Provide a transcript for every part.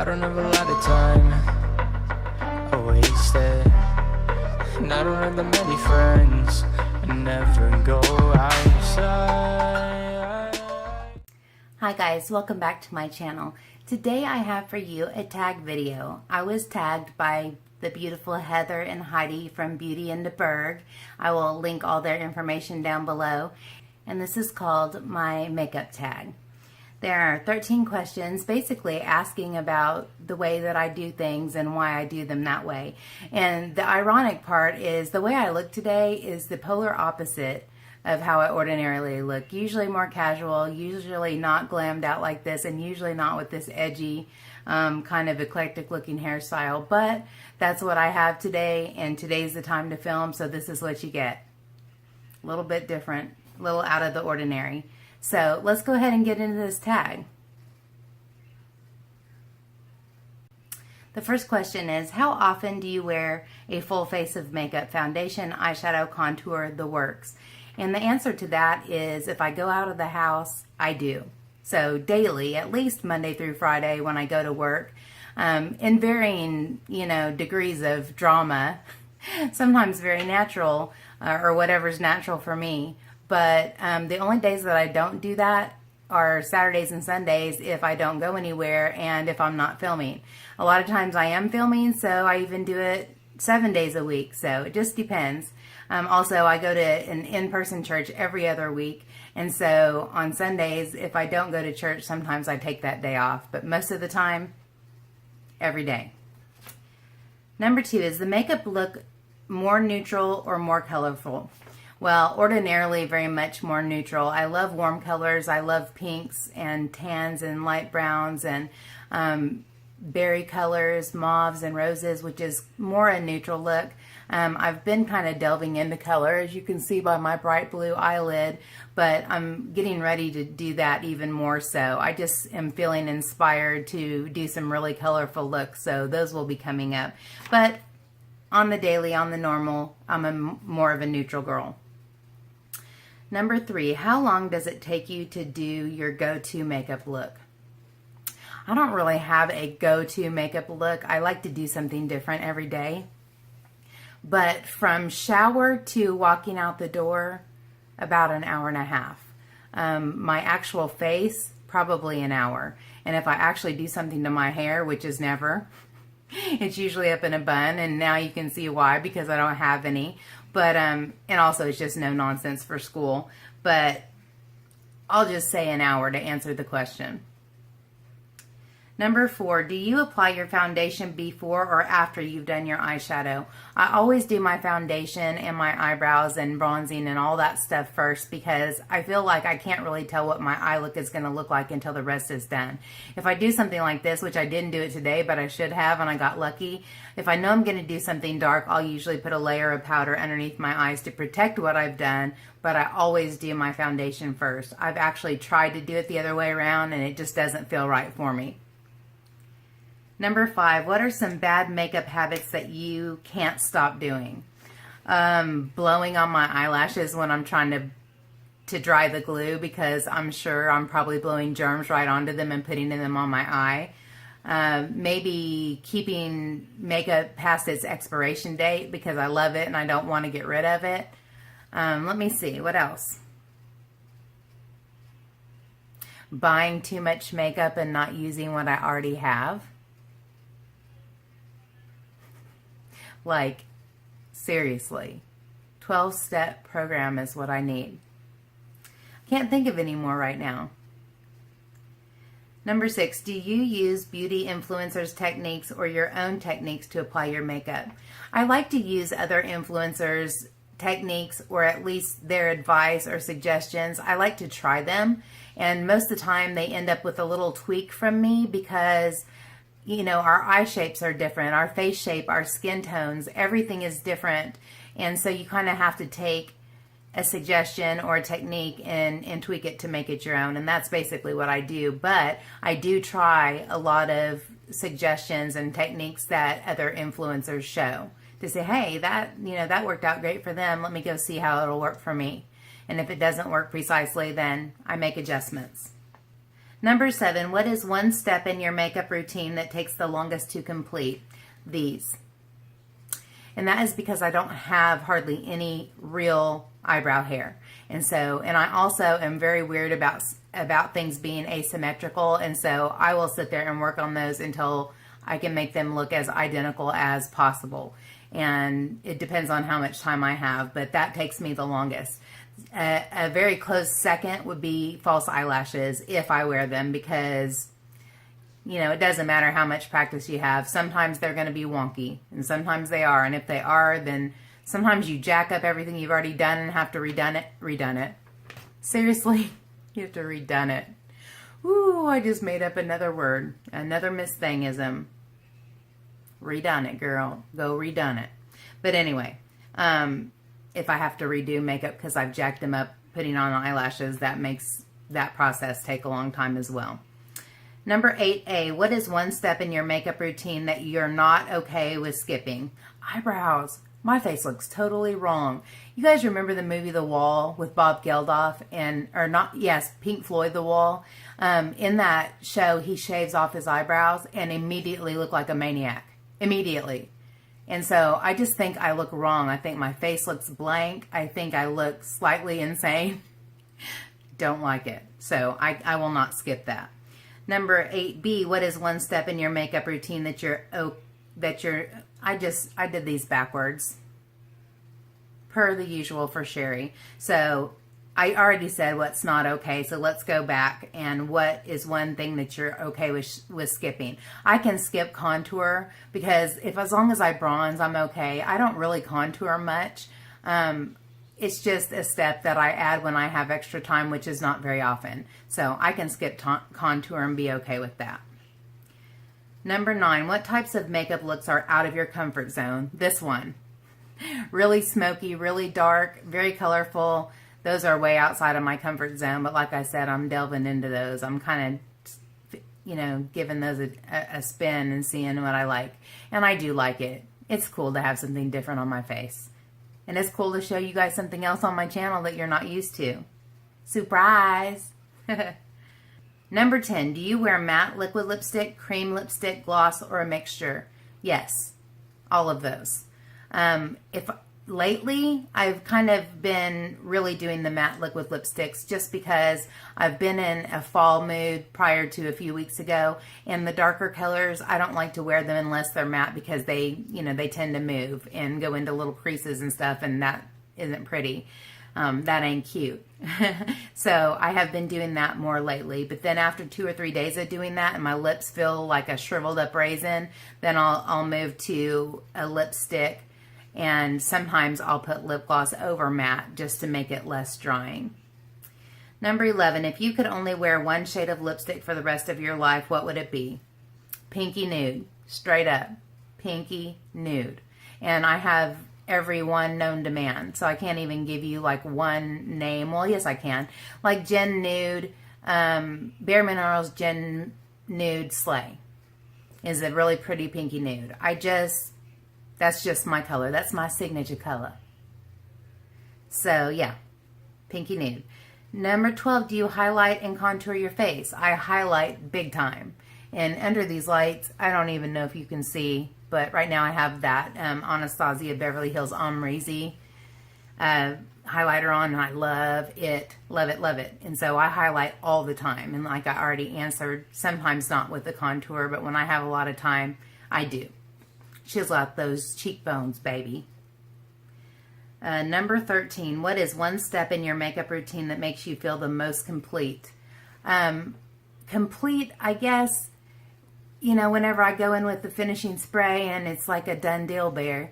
don't have a lot of time, I waste it. And I don't have that many friends, I never go outside. Hi guys, welcome back to my channel. Today I have for you a tag video. I was tagged by the beautiful Heather and Heidi from Beauty in the Berg. I will link all their information down below. And this is called my makeup tag. There are 13 questions basically asking about the way that I do things and why I do them that way. And the ironic part is the way I look today is the polar opposite of how I ordinarily look. Usually more casual, usually not glammed out like this, and usually not with this edgy kind of eclectic looking hairstyle. But that's what I have today, and today's the time to film, so this is what you get. A little bit different, a little out of the ordinary. So let's go ahead and get into this tag. The first question is, how often do you wear a full face of makeup, foundation, eyeshadow, contour, the works? And the answer to that is, if I go out of the house, I do. So daily, at least Monday through Friday when I go to work, in varying, degrees of drama, sometimes very natural, or whatever's natural for me. But the only days that I don't do that are Saturdays and Sundays if I don't go anywhere and if I'm not filming. A lot of times I am filming, so I even do it 7 days a week. So it just depends. Also, I go to an in-person church every other week. And so on Sundays, if I don't go to church, sometimes I take that day off. But most of the time, every day. Number 2, is the makeup look more neutral or more colorful? Well, ordinarily very much more neutral. I love warm colors. I love pinks and tans and light browns and berry colors, mauves and roses, which is more a neutral look. I've been kind of delving into color, as you can see by my bright blue eyelid, but I'm getting ready to do that even more so. I just am feeling inspired to do some really colorful looks, so those will be coming up. But on the daily, on the normal, I'm more of a neutral girl. Number 3, how long does it take you to do your go-to makeup look? I don't really have a go-to makeup look. I like to do something different every day. But from shower to walking out the door, about an hour and a half. My actual face, probably an hour. And if I actually do something to my hair, which is never, it's usually up in a bun, and now you can see why, because I don't have any. But, and also it's just no nonsense for school. But I'll just say an hour to answer the question. Number 4, do you apply your foundation before or after you've done your eyeshadow? I always do my foundation and my eyebrows and bronzing and all that stuff first, because I feel like I can't really tell what my eye look is going to look like until the rest is done. If I do something like this, which I didn't do it today, but I should have, and I got lucky, if I know I'm going to do something dark, I'll usually put a layer of powder underneath my eyes to protect what I've done, but I always do my foundation first. I've actually tried to do it the other way around, and it just doesn't feel right for me. Number 5, what are some bad makeup habits that you can't stop doing? Blowing on my eyelashes when I'm trying to dry the glue, because I'm sure I'm probably blowing germs right onto them and putting them on my eye. Maybe keeping makeup past its expiration date because I love it and I don't want to get rid of it. Let me see, what else? Buying too much makeup and not using what I already have. Like, seriously, 12-step program is what I need. Can't think of any more right now. Number 6, do you use beauty influencers' techniques or your own techniques to apply your makeup? I like to use other influencers' techniques, or at least their advice or suggestions. I like to try them, and most of the time they end up with a little tweak from me, because our eye shapes are different, our face shape, our skin tones, everything is different. And so you kind of have to take a suggestion or a technique and tweak it to make it your own. And that's basically what I do. But I do try a lot of suggestions and techniques that other influencers show to say, hey, that worked out great for them. Let me go see how it'll work for me. And if it doesn't work precisely, then I make adjustments. Number 7, what is one step in your makeup routine that takes the longest to complete? These. And that is because I don't have hardly any real eyebrow hair. And I also am very weird about things being asymmetrical. And so I will sit there and work on those until I can make them look as identical as possible. And it depends on how much time I have, but that takes me the longest. A very close second would be false eyelashes if I wear them, because it doesn't matter how much practice you have. Sometimes they're going to be wonky, and sometimes they are. And if they are, then sometimes you jack up everything you've already done and have to redone it. Seriously, you have to redone it. Ooh, I just made up another word, another Miss Thingism. Redone it, girl. Go redone it. But anyway, if I have to redo makeup because I've jacked them up putting on eyelashes, that makes that process take a long time as well. Number 8A, what is one step in your makeup routine that you're not okay with skipping? Eyebrows. My face looks totally wrong. You guys remember the movie The Wall with Bob Geldof Pink Floyd The Wall? In that show, he shaves off his eyebrows and immediately looked like a maniac. Immediately. And so I just think I look wrong. I think my face looks blank. I think I look slightly insane. Don't like it. So I will not skip that. Number 8B, what is one step in your makeup routine I did these backwards per the usual for Sherri. So I already said what's not okay. So let's go back, and what is one thing that you're okay with skipping? I can skip contour because as long as I bronze, I'm okay. I don't really contour much. It's just a step that I add when I have extra time, which is not very often. So I can skip contour and be okay with that. Number 9, what types of makeup looks are out of your comfort zone? This one. Really smoky, really dark, very colorful. Those are way outside of my comfort zone. But like I said, I'm delving into those. I'm kind of, giving those a spin and seeing what I like. And I do like it. It's cool to have something different on my face. And it's cool to show you guys something else on my channel that you're not used to. Surprise! Number 10, do you wear matte liquid lipstick, cream lipstick, gloss, or a mixture? Yes, all of those. Lately, I've kind of been really doing the matte liquid lipsticks just because I've been in a fall mood prior to a few weeks ago, and the darker colors, I don't like to wear them unless they're matte because they tend to move and go into little creases and stuff, and that isn't pretty. That ain't cute. So I have been doing that more lately, but then after 2 or 3 days of doing that and my lips feel like a shriveled up raisin, then I'll move to a lipstick. And sometimes I'll put lip gloss over matte just to make it less drying. Number 11, if you could only wear one shade of lipstick for the rest of your life, what would it be? Pinky nude. Straight up. Pinky nude. And I have every one known to man, so I can't even give you like one name. Well, yes, I can. Like Gen Nude, Bare Minerals Gen Nude Slay is a really pretty pinky nude. That's just my color. That's my signature color. So, yeah. Pinky nude. Number 12, do you highlight and contour your face? I highlight big time. And under these lights, I don't even know if you can see, but right now I have that Anastasia Beverly Hills Omrizi highlighter on, and I love it. Love it, love it. And so I highlight all the time. And like I already answered, sometimes not with the contour, but when I have a lot of time, I do. Chisel out those cheekbones, baby. Number 13, what is one step in your makeup routine that makes you feel the most complete? Complete, I guess, whenever I go in with the finishing spray and it's like a done deal bear,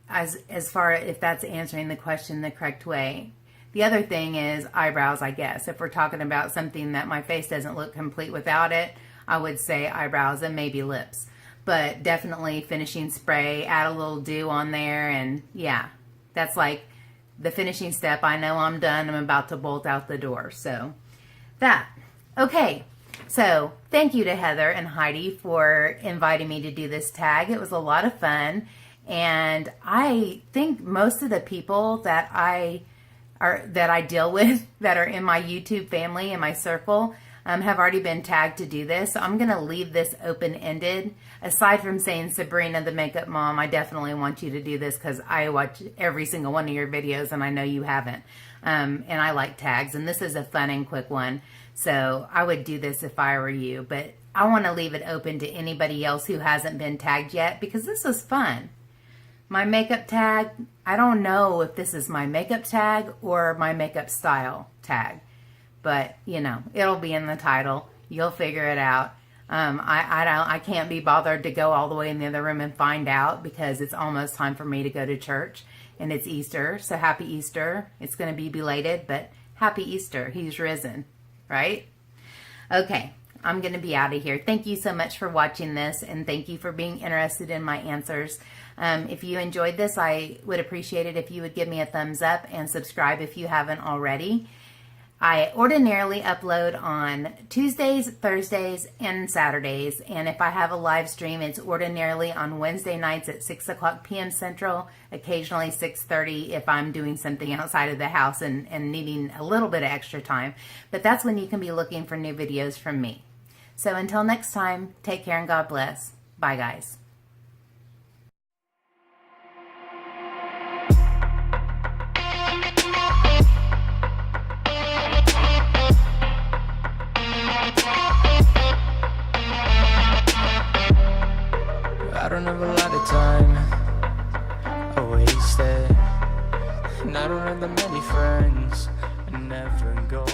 as far if that's answering the question the correct way. The other thing is eyebrows, I guess. If we're talking about something that my face doesn't look complete without it, I would say eyebrows and maybe lips. But definitely finishing spray, add a little dew on there, and yeah, that's like the finishing step. I know I'm done. I'm about to bolt out the door. So that. Okay, so thank you to Heather and Heidi for inviting me to do this tag. It was a lot of fun, and I think most of the people that I deal with that are in my YouTube family and my circle, have already been tagged to do this. So I'm going to leave this open-ended. Aside from saying, Sabrina, the makeup mom, I definitely want you to do this because I watch every single one of your videos and I know you haven't. And I like tags, and this is a fun and quick one. So I would do this if I were you, but I want to leave it open to anybody else who hasn't been tagged yet because this was fun. My makeup tag, I don't know if this is my makeup tag or my makeup style tag, but you know, it'll be in the title. You'll figure it out. I can't be bothered to go all the way in the other room and find out because it's almost time for me to go to church and it's Easter. So happy Easter. It's going to be belated, but happy Easter. He's risen, right? Okay. I'm going to be out of here. Thank you so much for watching this, and thank you for being interested in my answers. If you enjoyed this, I would appreciate it if you would give me a thumbs up and subscribe if you haven't already. I ordinarily upload on Tuesdays, Thursdays, and Saturdays, and if I have a live stream, it's ordinarily on Wednesday nights at 6 o'clock p.m. Central, occasionally 6:30 if I'm doing something outside of the house and needing a little bit of extra time. But that's when you can be looking for new videos from me. So until next time, take care and God bless. Bye, guys. I don't have a lot of time, I waste it. And I don't have that many friends, I never go